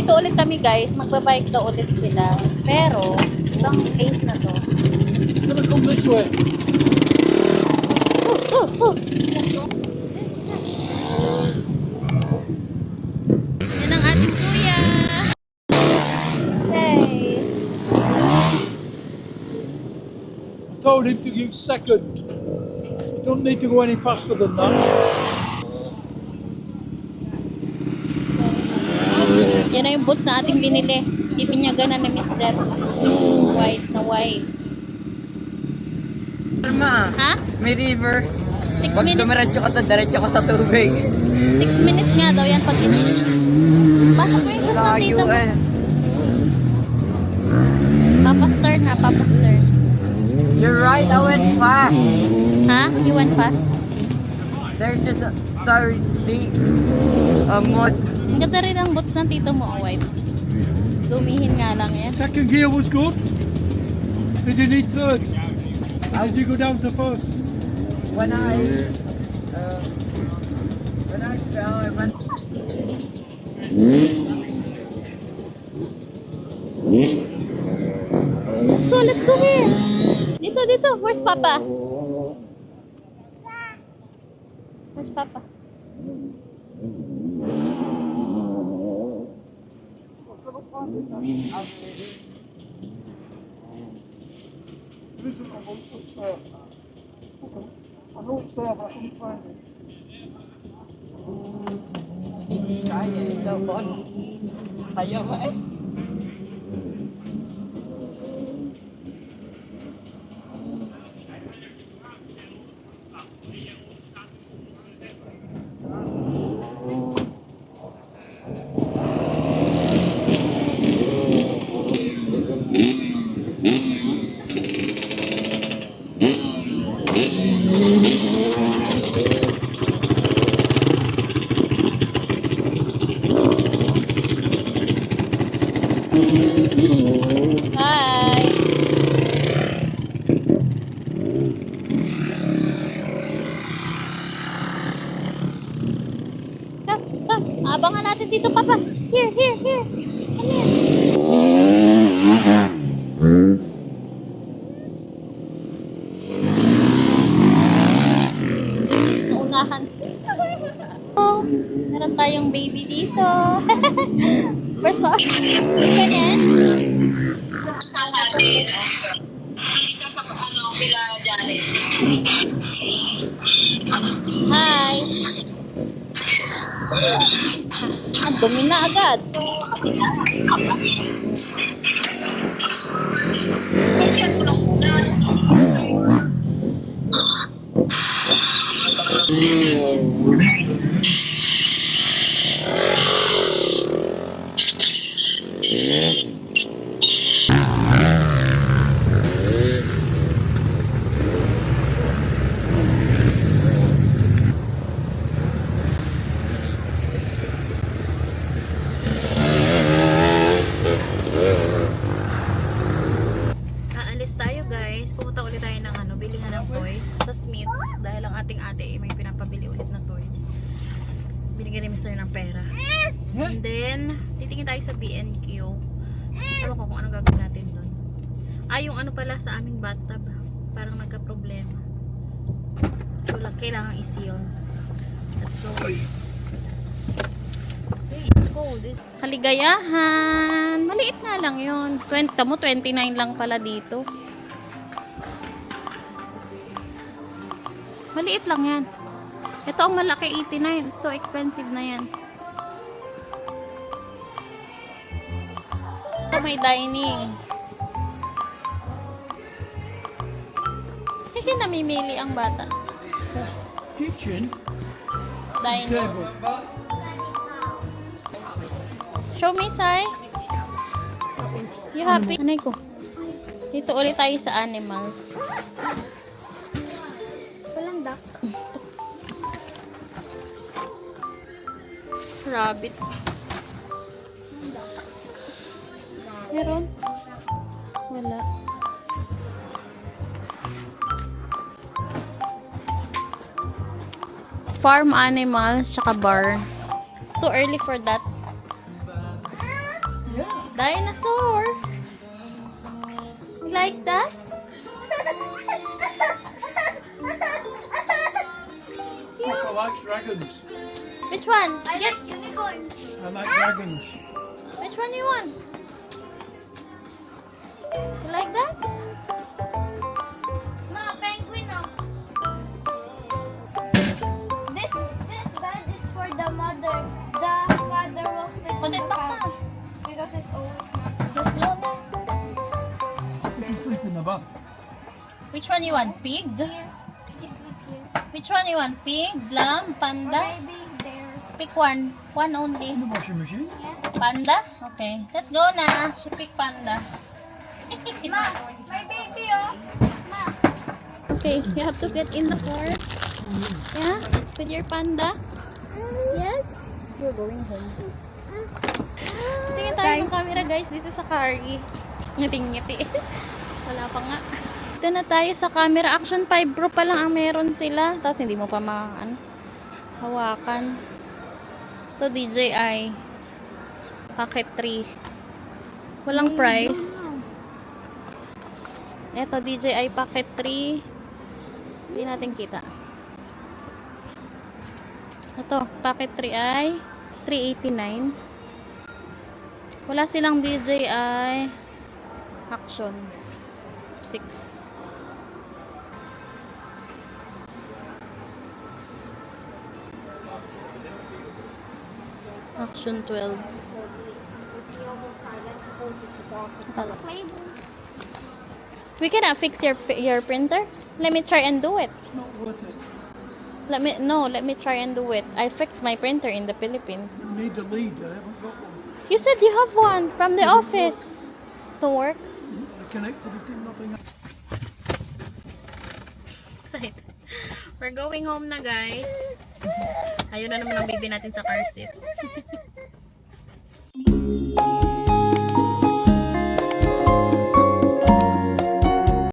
Dito ulit kami guys, magbabike daw ulit sila. Pero, ibang place na to. It's gonna come this way. Yan ang ating kuya. Hey. I told him to use second. You don't need to go any faster than that. Yan na yung boots na ating binili. Ibinyagan na ni Mr. White na white. Ma, Ha? may river. 6 Pag minutes. dumiretso ka to, diretso ka sa tubig. 6 minutes nga daw yan pag pasok mo yung bus na Layo dito mo. eh. Papastar na, papastar. You're right, I went fast. Ha? You went fast? There's just a sorry deep mud. Ang ganda rin ang boots ng tito mo, oh, white. Dumihin nga lang yan. Second gear was good. Did you need third? Or did you go down to first? When I fell, I went. Let's go here. Dito. Where's Papa? Where's Papa? Listen, I know it's there. I know it's there, but I couldn't find it. Kaya, cellphone. Kaya ba eh? Hi. Abangan natin dito, Papa. Here. Come here. Naunahan. Oh, meron tayong baby dito. First one. This one yan. Sa natin, isa sa pila Janet. Hi. Ang dumi na agad. Check mo lang muna. Aalis tayo guys. Pumunta ulit tayo ng bilihan ng toys sa Smiths dahil ang ating ate ay may pinapabili ulit na toys. Binigyan ni Mr. ng pera. And then, titingin tayo sa B&Q. Ewan ko kung anong gagawin natin doon. Yung ano pala sa aming bathtub. Parang nagka-problema. So, kailangan i-seal. Let's go. Okay, let's go. Kaligayahan. Maliit nga lang yun. 29 lang pala dito. Maliit lang yan. Ito ang malaki, 89. So expensive na yan. Ito may dining. Hindi namimili ang bata. Kitchen, Dining. table. Show me, Sai. You happy? Anay ko. Dito ulit tayo sa animals. Walang duck. Rabbit. Meron? Wala. Farm animals, tsaka bar. Too early for that. Dinosaur. You like that? I like dragons. Which one? I like unicorns. I like dragons. Which one you want? You like that? Ma, penguin oh. This bed is for the mother. The father will sleep Put it in the back couch. now. Because it's always not. That's low na. You can sleep in the bath. Which one you want? Pig? Here. You sleep here. Which one you want? Pig, lamb, Or panda? maybe there. Pick one. One only. In the washing machine. Panda? Okay. Let's go na. She pick panda. Ma, my baby oh. Ma. Okay, you have to get in the car. Yeah? With your panda? Yes? We're going home. Tingin tayo ng camera guys dito sa car. Ngiting-ngiti. Wala pa nga. Dito na tayo sa camera. Action 5 Pro pa lang ang meron sila. Tapos hindi mo pa hawakan. Ito DJI. Pocket 3. Walang price. Ito DJI Pocket 3. Hindi natin kita. Ito, Pocket 3 ay 389. Wala silang DJI Action 6. Action 12. We cannot fix your printer. Let me try and do it. It's not worth it. Let me try and do it. I fixed my printer in the Philippines. You need a lead. I haven't got one. You said you have one from the office to work. I connected it to nothing. Excited. We're going home na guys. Ayun na naman ang baby natin sa car seat.